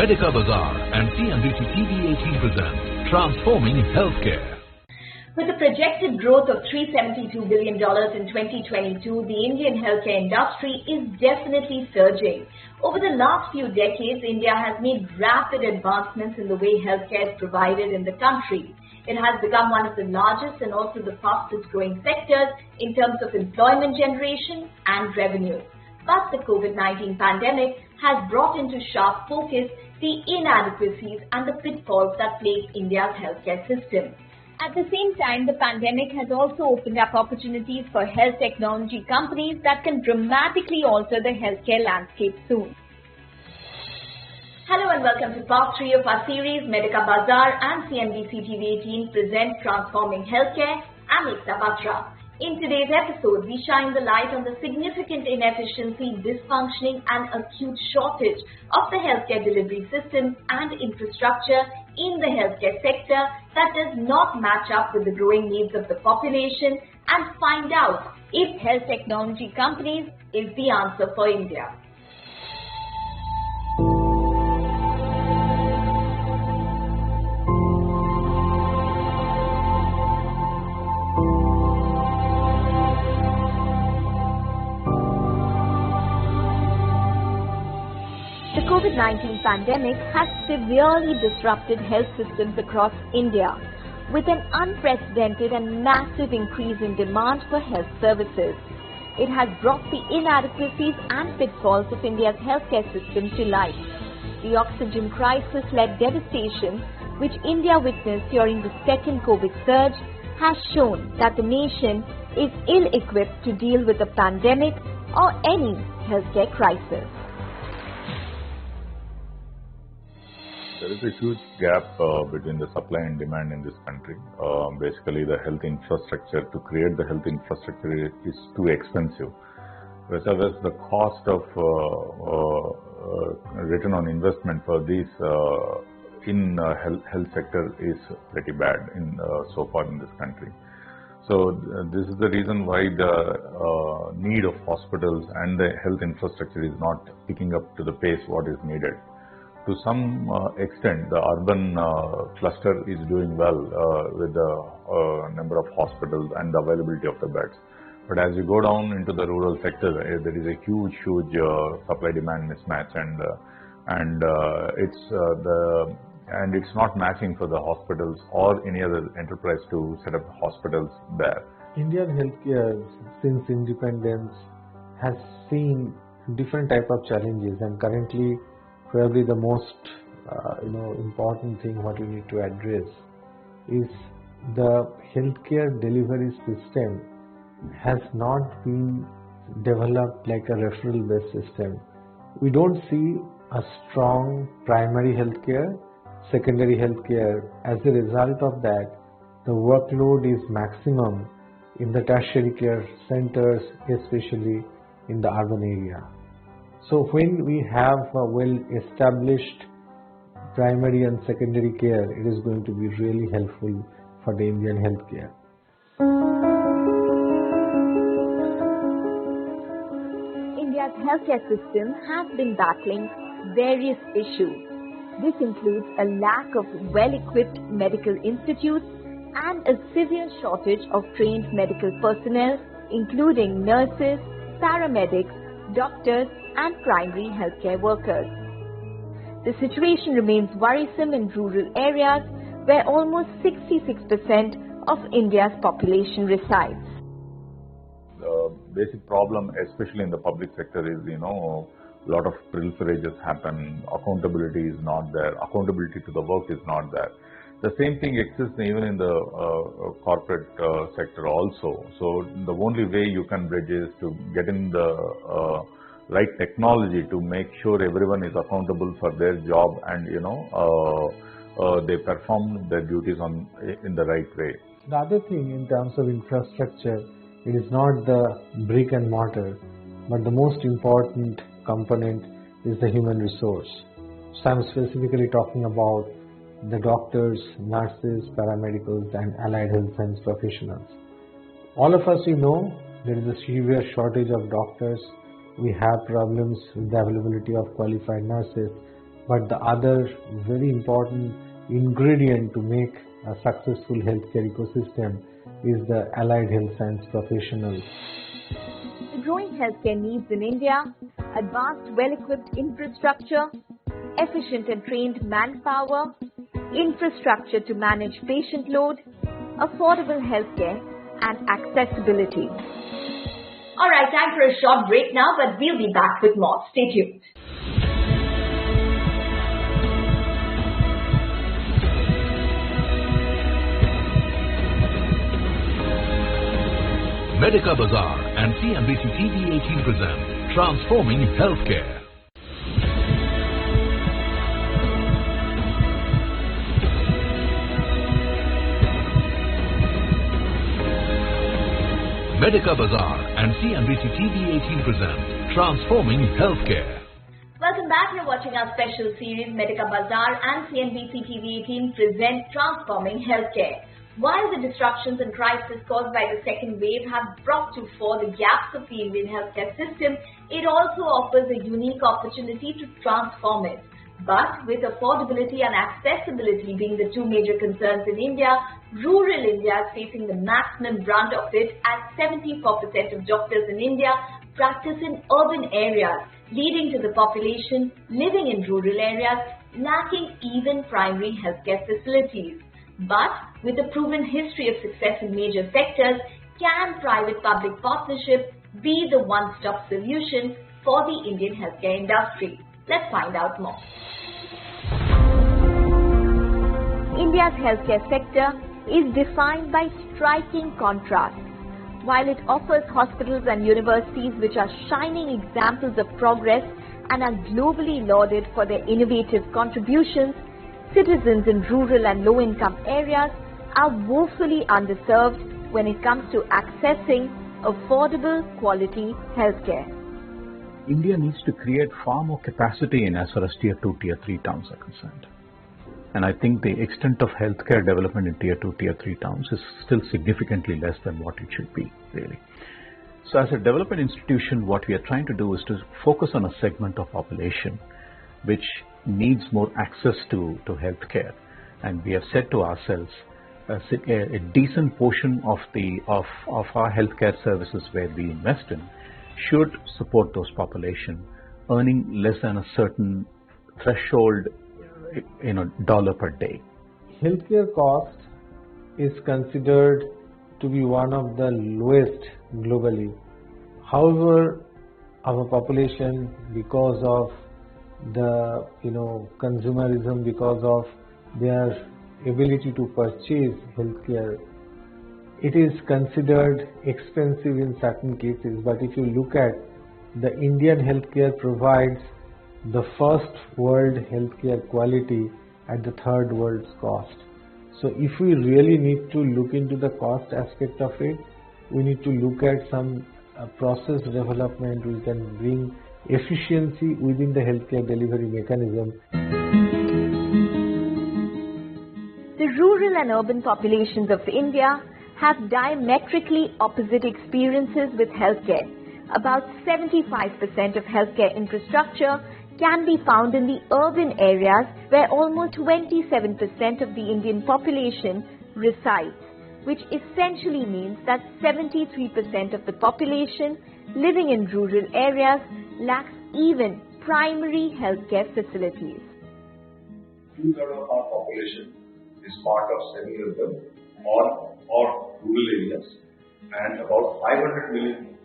Medikabazaar and CNBC-TV18 present Transforming Healthcare. With a projected growth of $372 billion in 2022, the Indian healthcare industry is definitely surging. Over the last few decades, India has made rapid advancements in the way healthcare is provided in the country. It has become one of the largest and also the fastest growing sectors in terms of employment generation and revenue. But the COVID-19 pandemic has brought into sharp focus the inadequacies and the pitfalls that plague India's healthcare system. At the same time, the pandemic has also opened up opportunities for health technology companies that can dramatically alter the healthcare landscape soon. Hello and welcome to part 3 of our series Medikabazaar and CNBC-TV18 present Transforming Healthcare. I'm Medikabazaar. In today's episode, we shine the light on the significant inefficiency, dysfunctioning and acute shortage of the healthcare delivery system and infrastructure in the healthcare sector that does not match up with the growing needs of the population, and find out if health technology companies is the answer for India. The COVID-19 pandemic has severely disrupted health systems across India, with an unprecedented and massive increase in demand for health services. It has brought the inadequacies and pitfalls of India's healthcare system to light. The oxygen crisis-led devastation which India witnessed during the second COVID surge has shown that the nation is ill-equipped to deal with a pandemic or any healthcare crisis. There is a huge gap between the supply and demand in this country. Basically, the health infrastructure, to create the health infrastructure is too expensive. Whereas the cost of return on investment for this in health sector is pretty bad so far in this country. So this is the reason why the need of hospitals and the health infrastructure is not picking up to the pace what is needed. To some extent, the urban cluster is doing well with the number of hospitals and the availability of the beds. But as you go down into the rural sector, there is a huge supply-demand mismatch, and it's not matching for the hospitals or any other enterprise to set up hospitals there. Indian healthcare since independence has seen different type of challenges, and currently probably the most important thing what we need to address is the healthcare delivery system has not been developed like a referral based system. We don't see a strong primary healthcare, secondary healthcare. As a result of that, the workload is maximum in the tertiary care centers, especially in the urban area. So when we have a well-established primary and secondary care, it is going to be really helpful for the Indian healthcare. India's healthcare system has been battling various issues. This includes a lack of well-equipped medical institutes and a severe shortage of trained medical personnel, including nurses, paramedics, doctors, and primary healthcare workers. The situation remains worrisome in rural areas where almost 66% of India's population resides. The basic problem, especially in the public sector, is a lot of pilferages happen. Accountability is not there. Accountability to the work is not there. The same thing exists even in the corporate sector also. So the only way you can bridge is to get in the right technology to make sure everyone is accountable for their job, and they perform their duties in the right way. The other thing in terms of infrastructure, it is not the brick and mortar, but the most important component is the human resource. So I'm specifically talking about the doctors, nurses, paramedicals and allied health science professionals. All of us, there is a severe shortage of doctors. We have problems with the availability of qualified nurses. but the other very important ingredient to make a successful healthcare ecosystem is the allied health science professionals. The growing healthcare needs in India, advanced well-equipped infrastructure, efficient and trained manpower, infrastructure to manage patient load, affordable healthcare and accessibility. Alright, time for a short break now, but we'll be back with more. Stay tuned. Medikabazaar and CNBC-TV18 present Transforming Healthcare. Medikabazaar and CNBC-TV18 present Transforming Healthcare. Welcome back. You're watching our special series Medikabazaar and CNBC-TV18 present Transforming Healthcare. While the disruptions and crisis caused by the second wave have brought to fore the gaps of the Indian healthcare system, it also offers a unique opportunity to transform it. But with affordability and accessibility being the two major concerns in India, rural India is facing the maximum brunt of it, as 74% of doctors in India practice in urban areas, leading to the population living in rural areas lacking even primary healthcare facilities. But with a proven history of success in major sectors, can private-public partnership be the one-stop solution for the Indian healthcare industry? Let's find out more. India's healthcare sector is defined by striking contrasts. While it offers hospitals and universities which are shining examples of progress and are globally lauded for their innovative contributions, citizens in rural and low-income areas are woefully underserved when it comes to accessing affordable quality healthcare. India needs to create far more capacity in as far as Tier 2, Tier 3 towns are concerned. And I think the extent of healthcare development in Tier 2, Tier 3 towns is still significantly less than what it should be, really. So as a development institution, what we are trying to do is to focus on a segment of population which needs more access to healthcare. And we have said to ourselves, a decent portion of our healthcare services where we invest in should support those population earning less than a certain threshold, dollar per day. Healthcare cost is considered to be one of the lowest globally. However, our population, because of the consumerism, because of their ability to purchase healthcare, it is considered expensive in certain cases. But if you look at the Indian healthcare provides the first world healthcare quality at the third world's cost. So if we really need to look into the cost aspect of it, we need to look at some process development. We can bring efficiency within the healthcare delivery mechanism. The rural and urban populations of India have diametrically opposite experiences with healthcare. About 75% of healthcare infrastructure can be found in the urban areas where almost 27% of the Indian population resides, which essentially means that 73% of the population living in rural areas lacks even primary healthcare facilities. 2/3 of our population is part of semi-urban or rural areas, and about 500 million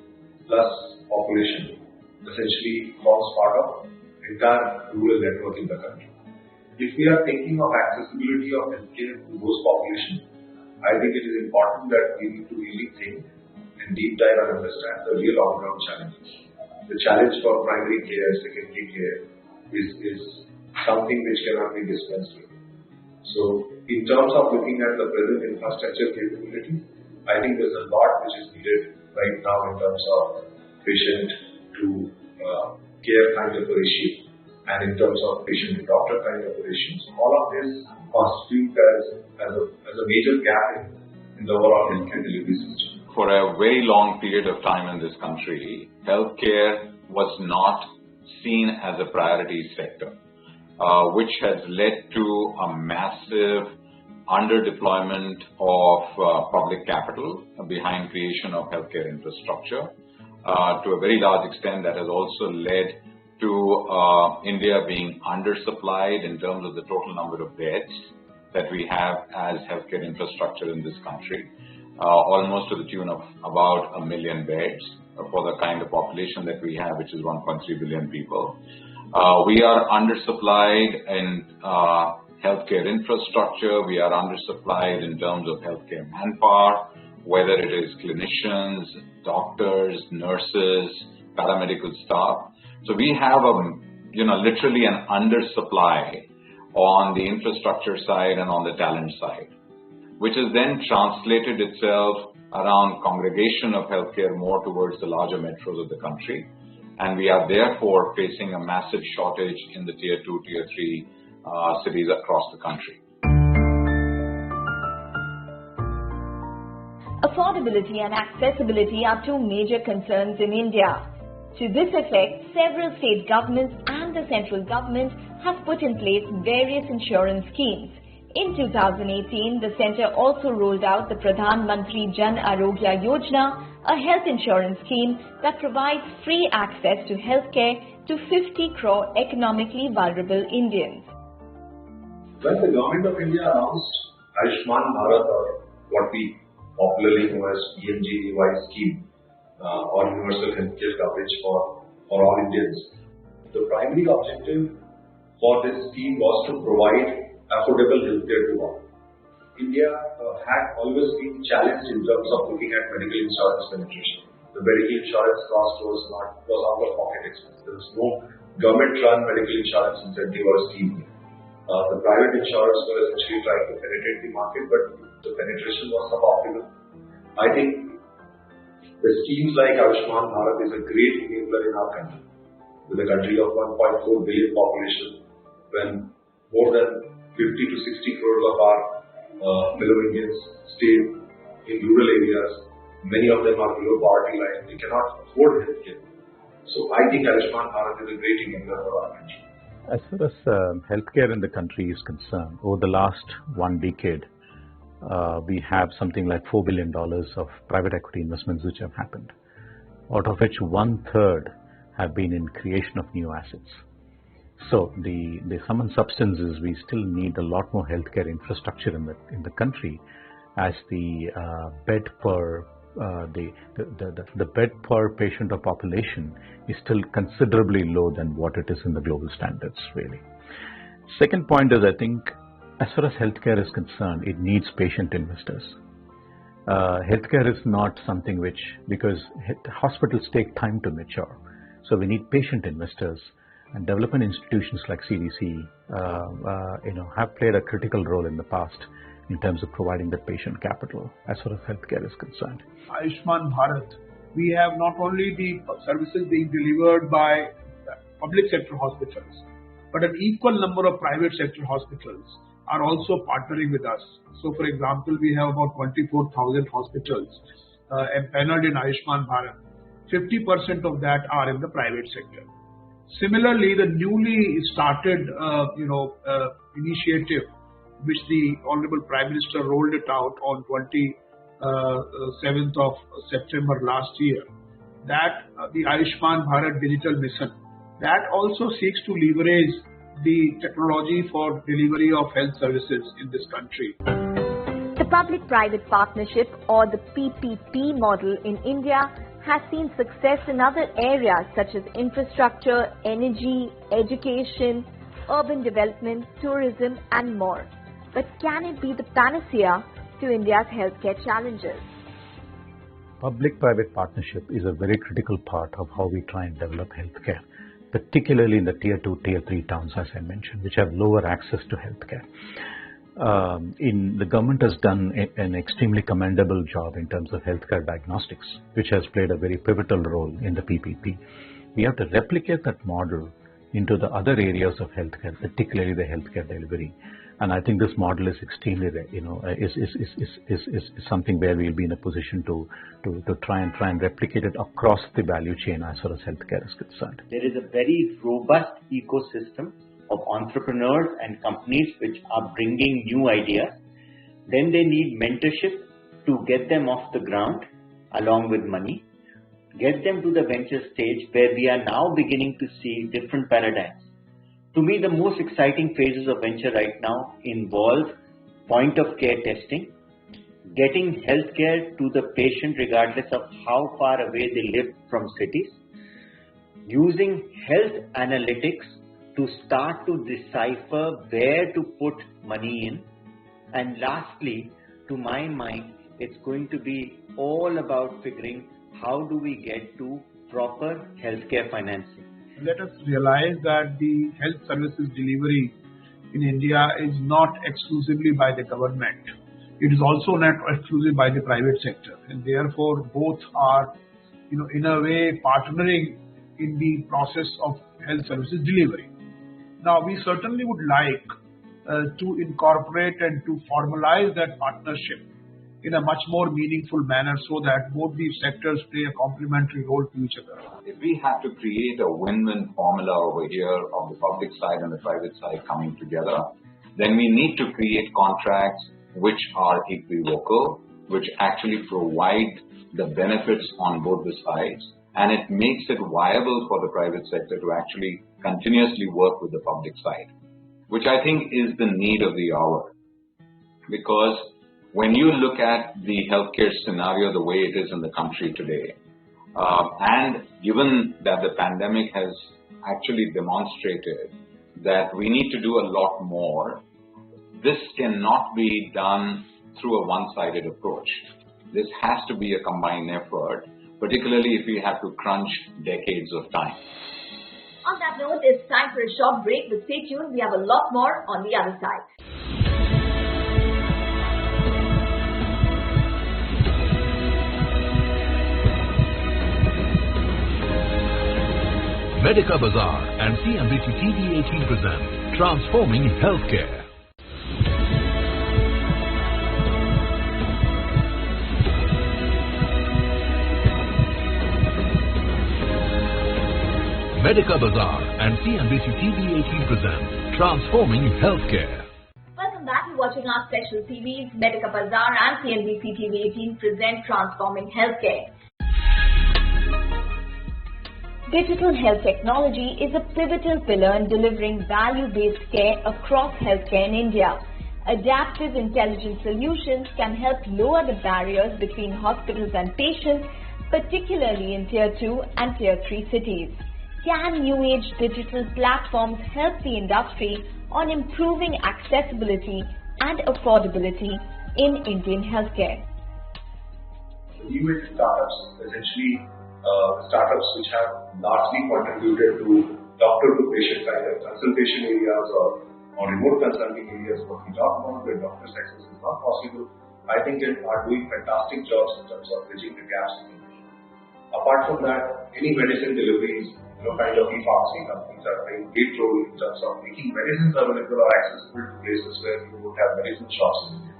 plus population essentially forms part of entire rural network in the country. If we are thinking of accessibility of healthcare to those populations, I think it is important that we need to really think and deep dive and understand the real on-ground challenges. The challenge for primary care, secondary care is something which cannot be dispensed with. So, in terms of looking at the present infrastructure capability, I think there's a lot which is needed right now in terms of patient to care kind of a ratio, and in terms of patient to doctor kind of a ratio. So all of this constitutes as a major gap in the overall healthcare delivery system. For a very long period of time in this country, healthcare was not seen as a priority sector. which has led to a massive underdeployment of public capital behind creation of healthcare infrastructure. To a very large extent, that has also led to India being undersupplied in terms of the total number of beds that we have as healthcare infrastructure in this country, almost to the tune of about 1 million beds for the kind of population that we have, which is 1.3 billion people. We are undersupplied in healthcare infrastructure. We are undersupplied in terms of healthcare manpower, whether it is clinicians, doctors, nurses, paramedical staff. So we have literally an undersupply on the infrastructure side and on the talent side, which has then translated itself around congregation of healthcare more towards the larger metros of the country. And we are therefore facing a massive shortage in the tier 2, tier 3 cities across the country. Affordability and accessibility are two major concerns in India. To this effect, several state governments and the central government have put in place various insurance schemes. In 2018, the centre also rolled out the Pradhan Mantri Jan Arogya Yojana, a health insurance scheme that provides free access to healthcare to 50 crore economically vulnerable Indians. When the Government of India announced Ayushman Bharat, or what we popularly know as PMJAY scheme, or universal healthcare coverage for all Indians, the primary objective for this scheme was to provide affordable healthcare to all. India had always been challenged in terms of looking at medical insurance penetration. The medical insurance cost was out of pocket expense. There was no government-run medical insurance incentive or scheme. The private insurers were essentially trying to penetrate the market, but the penetration was suboptimal. I think the schemes like Ayushman Bharat is a great enabler in our country. With a country of 1.4 billion population, when more than 50 to 60 crores of our fellow Indians stay in rural areas, many of them are below poverty line, they cannot afford healthcare. So I think Ayushman Bharat is a great enabler for our country. As far as healthcare in the country is concerned, over the last 1 decade, we have something like $4 billion of private equity investments which have happened, out of which 1/3 have been in creation of new assets. So the sum and substance is we still need a lot more healthcare infrastructure in the country, as the bed per the bed per patient or population is still considerably low than what it is in the global standards, really. Second point is, I think, as far as healthcare is concerned, it needs patient investors. Healthcare is not something which, because hospitals take time to mature, so we need patient investors, and development institutions like CDC, have played a critical role in the past in terms of providing the patient capital as far as healthcare is concerned. Ayushman Bharat, we have not only the services being delivered by public sector hospitals, but an equal number of private sector hospitals are also partnering with us. So, for example, we have about 24,000 hospitals empaneled in Ayushman Bharat. 50% of that are in the private sector. Similarly, the newly started, initiative, which the Honorable Prime Minister rolled it out on 27th of September last year, that the Ayushman Bharat Digital Mission, that also seeks to leverage the technology for delivery of health services in this country. The public-private partnership, or the PPP model in India, has seen success in other areas such as infrastructure, energy, education, urban development, tourism and more. But can it be the panacea to India's healthcare challenges? Public-private partnership is a very critical part of how we try and develop healthcare, particularly in the tier 2, tier 3 towns, as I mentioned, which have lower access to healthcare. The government has done an extremely commendable job in terms of healthcare diagnostics, which has played a very pivotal role in the PPP. We have to replicate that model into the other areas of healthcare, particularly the healthcare delivery. And I think this model is extremely, is something where we'll be in a position to try and replicate it across the value chain as far as healthcare is concerned. There is a very robust ecosystem of entrepreneurs and companies which are bringing new ideas. Then they need mentorship to get them off the ground along with money, get them to the venture stage where we are now beginning to see different paradigms. To me, the most exciting phases of venture right now involve point of care testing, getting healthcare to the patient regardless of how far away they live from cities, using health analytics to start to decipher where to put money in. And lastly, to my mind, it's going to be all about figuring how do we get to proper healthcare financing. Let us realize that the health services delivery in India is not exclusively by the government. It is also not exclusive by the private sector, and therefore both are, in a way, partnering in the process of health services delivery. Now, we certainly would like to incorporate and to formalize that partnership in a much more meaningful manner so that both these sectors play a complementary role to each other. If we have to create a win-win formula over here of the public side and the private side coming together, then we need to create contracts which are equivocal, which actually provide the benefits on both the sides, and it makes it viable for the private sector to actually continuously work with the public side, which I think is the need of the hour. Because when you look at the healthcare scenario the way it is in the country today, and given that the pandemic has actually demonstrated that we need to do a lot more, this cannot be done through a one-sided approach. This has to be a combined effort, particularly if we have to crunch decades of time. On that note, it's time for a short break, but stay tuned. We have a lot more on the other side. Medikabazaar and CNBC-TV18 present Transforming Healthcare. Medikabazaar and CNBC-TV18 present Transforming Healthcare. Welcome back. You're watching our special TVs. Medikabazaar and CNBC-TV18 present Transforming Healthcare. Digital health technology is a pivotal pillar in delivering value-based care across healthcare in India. Adaptive intelligent solutions can help lower the barriers between hospitals and patients, particularly in Tier 2 and Tier 3 cities. Can new age digital platforms help the industry on improving accessibility and affordability in Indian healthcare? New age startups, essentially startups which have largely contributed to doctor-to-patient kind of consultation areas or remote consulting areas, what we talk about where doctor's access is not possible, I think are doing fantastic jobs in terms of bridging the gaps in India. Apart from that, any medicine deliveries, kind of e-pharmacy companies are playing a great role in terms of making medicines available or accessible to places where you don't have medicine shops in India.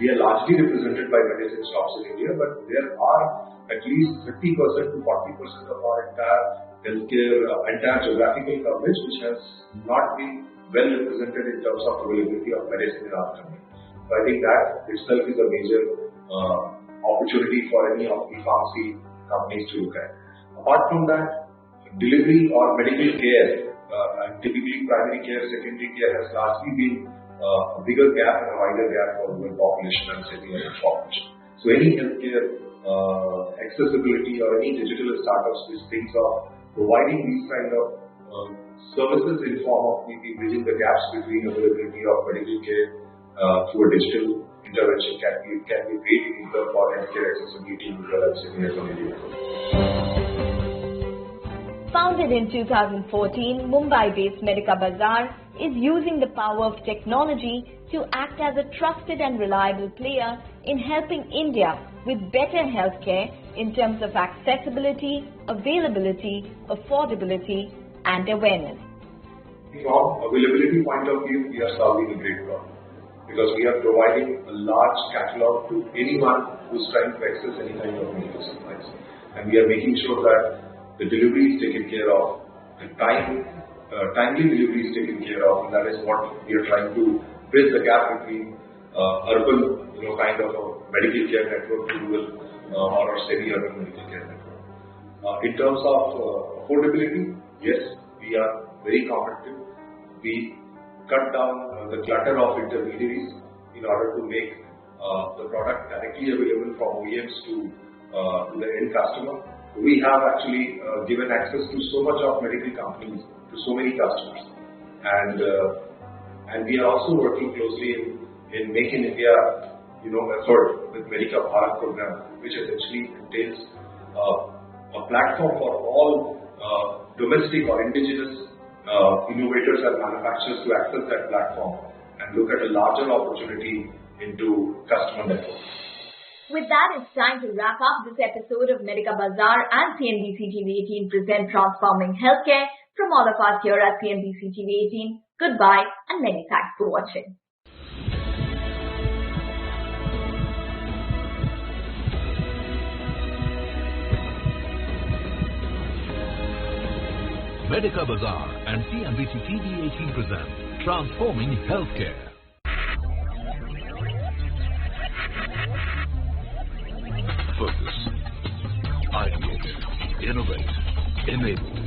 We are largely represented by medicine shops in India, but there are at least 50% to 40% of our entire geographical coverage which has not been well represented in terms of availability of medicine in our country. So I think that itself is a major opportunity for any of the pharmacy companies to look at. Apart from that, delivery or medical care, and typically primary care, secondary care has largely been a bigger gap and a wider gap for rural population and semi-urban population. So any healthcare accessibility or any digital startups which thinks of providing these kind of services in form of maybe bridging the gaps between availability of medical care through a digital intervention can be great enabler for healthcare accessibility in rural and semi-urban areas. Founded in 2014, Mumbai-based Medikabazaar is using the power of technology to act as a trusted and reliable player in helping India with better healthcare in terms of accessibility, availability, affordability, and awareness. From availability point of view, we are solving a great problem because we are providing a large catalog to anyone who's trying to access any kind of medical supplies, and we are making sure that the delivery is taken care of, the time timely delivery is taken care of, and that is what we are trying to bridge the gap between urban, kind of a medical care network to rural or semi-urban medical care network. In terms of affordability, yes, we are very competitive. We cut down the clutter of intermediaries in order to make the product directly available from OEMs to the end customer. We have actually given access to so much of medical companies to so many customers, and we are also working closely in Make in India, effort with Medikabazaar program, which essentially entails a platform for all domestic or indigenous innovators and manufacturers to access that platform and look at a larger opportunity into customer networks. With that, it's time to wrap up this episode of Medikabazaar and CNBC-TV18 present Transforming Healthcare. From all of us here at CNBC-TV18, goodbye and many thanks for watching. Medikabazaar and CNBC-TV18 present Transforming Healthcare. Focus, ideate, innovate, enable.